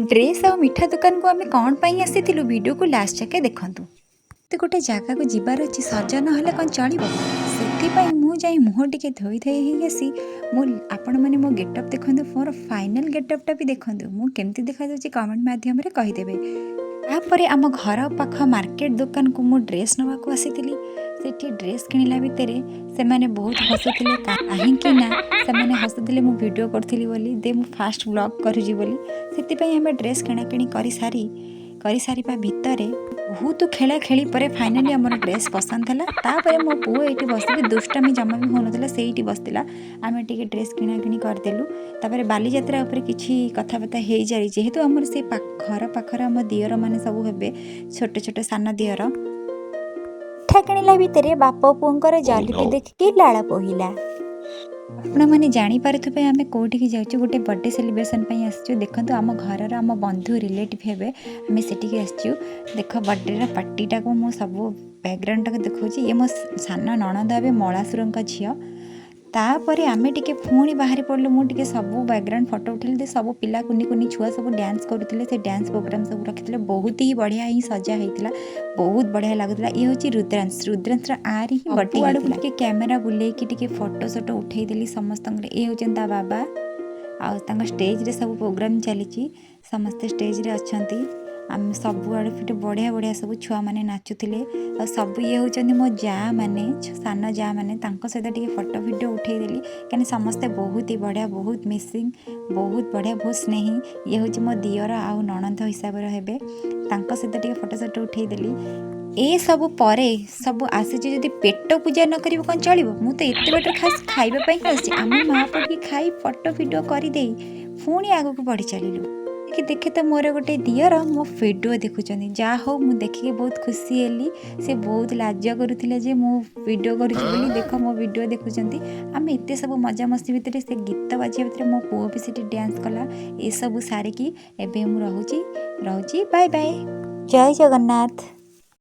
Dress आ मिठा दुकान को आम कौन पाई आसीलु वीडियो को लास्ट जाके देखंतु। गोटे जगह को जीवार अच्छी सजा ना कौन चलो से मुझे मुह टे धोई धोई आसी आपण मैंने मो गेटअप देखो मोर फाइनाल गेटअपटा भी देखूँ मुझे देखा कमेंट मध्यम कहीदेवे। तापर आम घर पाख मार्केट दुकान को मु ड्रेस नवाक आसी सेठी ड्रेस किणला भितर से मैंने बहुत हसुले कहीं हसुले मु वीडियो करी बोली दे मु फास्ट ब्लॉग करुँगी बोली आम ड्रेस किणाकिणी कर सारा भितर बहुत खेला खेली पर फाइनाली आम ड्रेस पसंद है। तापर मो पु ये बसिक दुष्टामी जमा भी होना से बसला आम टे ड्रेस किणाकिणी करदेलु। तापर बाली यात्रा उपर किछि कथबार्ता हो जाए जेहेतु आमर से घर पाखर आम दियर मैंने सब हे छोट छोट सान दियर मिठा किणला भितर बाप पुओंकर जलिटी देखिकी लाड़ बोहिला। आपण मैंने जानीपे आम कौटिक जाऊँ गोटे बर्थडे सेलिब्रेशन आसचु देखो आम घर आम बंधु रिलेटिव हे आम से आसचु देख बर्थडे पार्टीटा को मु सब बैकग्राउंड टाक देखा ये मो सान नणंद हे मलासुर झील। तापर आम टे पुणी बाहरी पड़लु मुझे सब बैकग्राउंड फटो उठे सब पिला कुनी कुनी छुआ सब डांस करुले से डांस प्रोग्राम सब रखी बहुत ही बढ़िया ही सजा होता बहुत बढ़िया लगुला। ये हूँ रुद्रांश आर ही बटे आड़ के कैमेरा बुले फोटो सोटो उठेदेली समस्त। ये हूँ बाबा आ स्टेज रे सब प्रोग्राम चली समस्ते स्टेज रे अच्छा आम सब आड़े फिर बढ़िया बढ़िया सब छुआ मैंने नाचुले आ सब ये होती मो जा मैंने सान जा मैंने सहित टे फोटो वीडियो उठेदेली कहीं समस्ते बहुत ही बढ़िया बहुत मिसिंग बहुत बढ़िया बहुत स्नेही। ये हूँ मो दियर आउ नणंद हिसाब से हेबे सहित टे फोटो सोटो उठेदेली। ए सब परे सब आसी जदि पेट पूजा न करिवो कौन चलो मु तो एत बेटर खास खाइबापी आसी आम माँ पड़ी खाई फोटो वीडियो करदे पुणी आग को बढ़ी चलू कि देखे तो मोर गोटे दियर मो वीडियो देखुं जा हो मु देखिए बहुत खुशी हेली। से बहुत लाज करुले जे मो वीडियो करुँच देख मो वीडियो देखुं आम एत सब मजा मस्ती भितर से गीत बाजिया भितर मो पुओ भी से डांस कला ये सब सारिकी एबे मु रहुची बाय बाय जय जगन्नाथ।